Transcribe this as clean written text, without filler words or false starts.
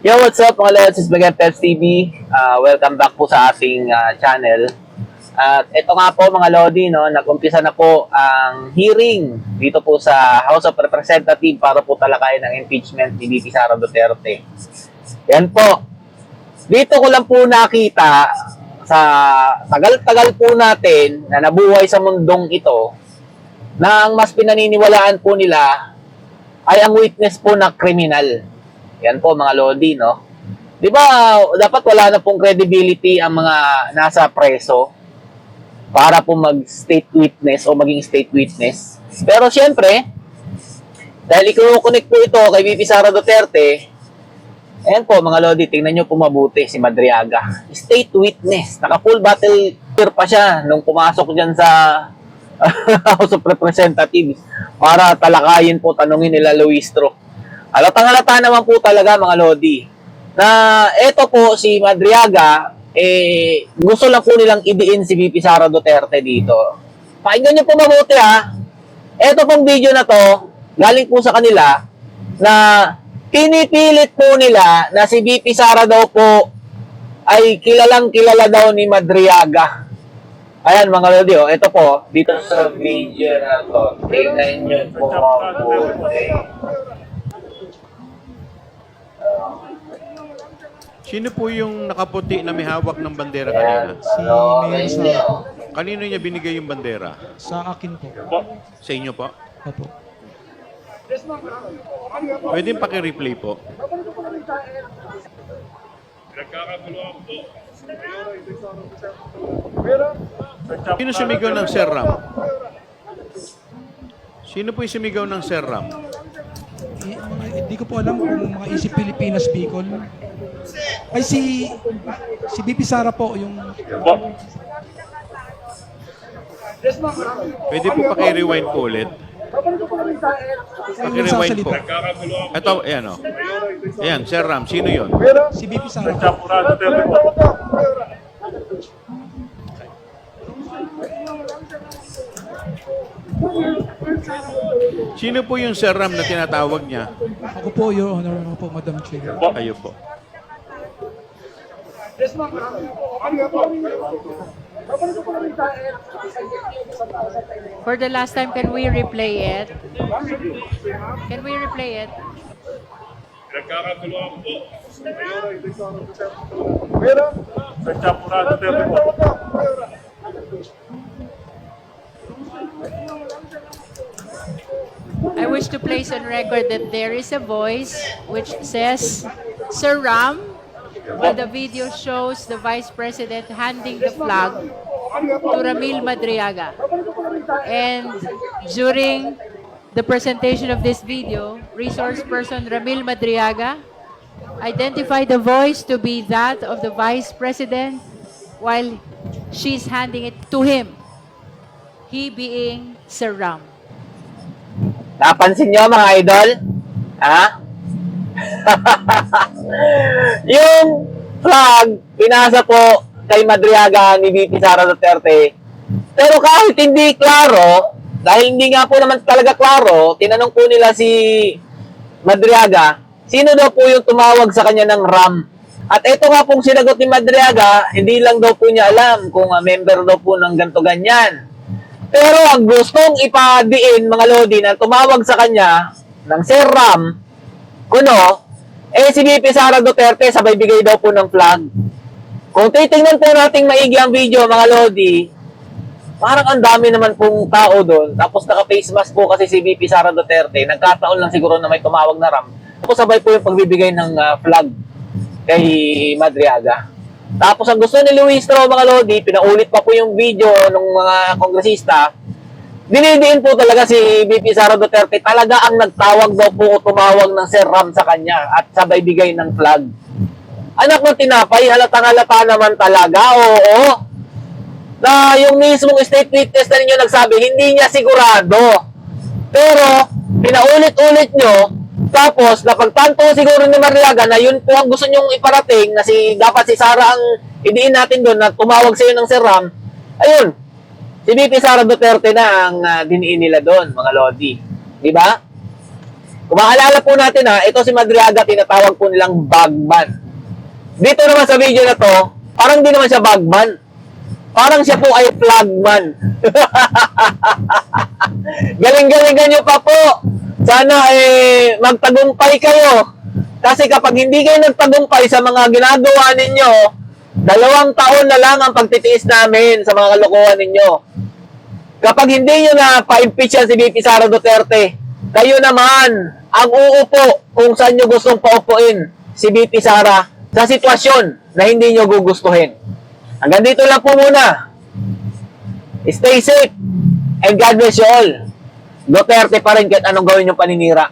Yo, what's up mga Lods? It's Bagay TV. Welcome back po sa ating channel. At ito nga po mga Lodi, no, nag-umpisa na po ang hearing dito po sa House of Representatives para po talakayin ang impeachment ni VP Sara Duterte. Yan po. Dito ko lang po nakita sa tagal-tagal po natin na nabuhay sa mundong ito na ang mas pinaniniwalaan po nila ay ang witness po na kriminal. Yan po mga Lodi, no? Di ba, dapat wala na pong credibility ang mga nasa preso para po mag-state witness o maging state witness. Pero siyempre, dahil i-connect po ito kay VP Sara Duterte, ayan po mga Lodi, tingnan nyo po mabuti si Madriaga. State witness, naka-full battle gear pa siya nung pumasok dyan sa House of Representatives para talakayin po, tanungin nila Luistro. Halatang-halata naman po talaga mga Lodi na eto po si Madriaga gusto lang po nilang idiin si VP Sara Duterte dito. Pakinggan niyo po mabuti ha. Eto pong video na to galing po sa kanila na pinipilit po nila na si VP Sara daw po ay kilalang kilala daw ni Madriaga. Ayan mga Lodi, oh, ito po dito sa video na to. Tingnan niyo po mabuti. Sino po yung nakaputi na may hawak ng bandera kanina? Si Mayor Sara po. Kanino niya binigay yung bandera? Sa akin po. Sa inyo po? Opo. Pwede paki-replay po. Sino sumigaw ng Sir Ram? Sino po yung sumigaw ng Sir Ram? Hindi ko po alam kung mga Isip Pilipinas Bicol. Ay si BP Sara po yung Pwede po paki-rewind po ulit. Paki-rewind po. Ito, ayan o. Ayan, Sir Ram, sino yun? si BP Sara. Sino po yung Sir Ram na tinatawag niya? Ako po, Your Honor, ako po, Madam Chair. Kayo po. For the last time, can we replay it? Can we replay it? Nagkakaguluhan po. Sa Chapurado po. I wish to place on record that there is a voice which says, Sir Ram, while the video shows the Vice President handing the flag to Ramil Madriaga. And during the presentation of this video, resource person Ramil Madriaga identified the voice to be that of the Vice President while she's handing it to him, he being Sir Ram. Napansin nyo mga idol? Ha? Yung flag, pinasa po kay Madriaga ni VP Sara Duterte. Pero kahit hindi klaro, dahil hindi nga po naman talaga klaro, tinanong po nila si Madriaga, sino daw po yung tumawag sa kanya ng RAM? At ito nga pong sinagot ni Madriaga, hindi lang daw po niya alam kung member daw po ng ganto ganyan. Pero ang gustong ipadiin mga Lodi na tumawag sa kanya ng Sir Ram, kuno, si VP Sara Duterte sabay bigay daw po ng flag. Kung titingnan po nating maigi ang video mga Lodi, parang ang dami naman pong tao doon. Tapos naka-face mask po kasi si VP Sara Duterte. Nagkataon lang siguro na may tumawag na Ram. Tapos sabay po yung pagbibigay ng flag kay Madriaga. Tapos ang gusto ni Luistro mga Lodi, pinaulit pa po yung video ng mga kongresista. Dinidiin po talaga si VP Sara Duterte, talaga ang nagtawag daw po o tumawag ng Sir Ram sa kanya at sabay bigay ng flag. Anak ng tinapay, halatang-halata naman talaga, oo. Na yung mismong state witness na ninyo nagsabi, hindi niya sigurado. Pero, pinaulit-ulit nyo, tapos, napagtanto siguro ni Madriaga na yun po ang gusto nyong iparating na dapat si Sara ang idiin natin doon na tumawag sa iyo ng Sir Ram. Ayun, si VP Sara Duterte na ang diniin nila doon, mga Lodi. Di ba? Kung maalala po natin ha, ito si Madriaga, tinatawag po nilang bagman. Dito naman sa video na to, parang di naman siya bagman. Parang siya po ay flagman. Galing-galingan nyo pa po. Sana magtagumpay kayo. Kasi kapag hindi kayo nagtagumpay sa mga ginagawa ninyo, 2 taon na lang ang pagtitiis namin sa mga kalokohan ninyo. Kapag hindi nyo na pa-impeach yan si VP Sara Duterte, kayo naman ang uupo kung saan nyo gustong paupuin si VP Sara sa sitwasyon na hindi nyo gugustuhin. Hanggang dito lang po muna. Stay safe and God bless you all. Duterte pa rin kahit anong gawin yung paninira.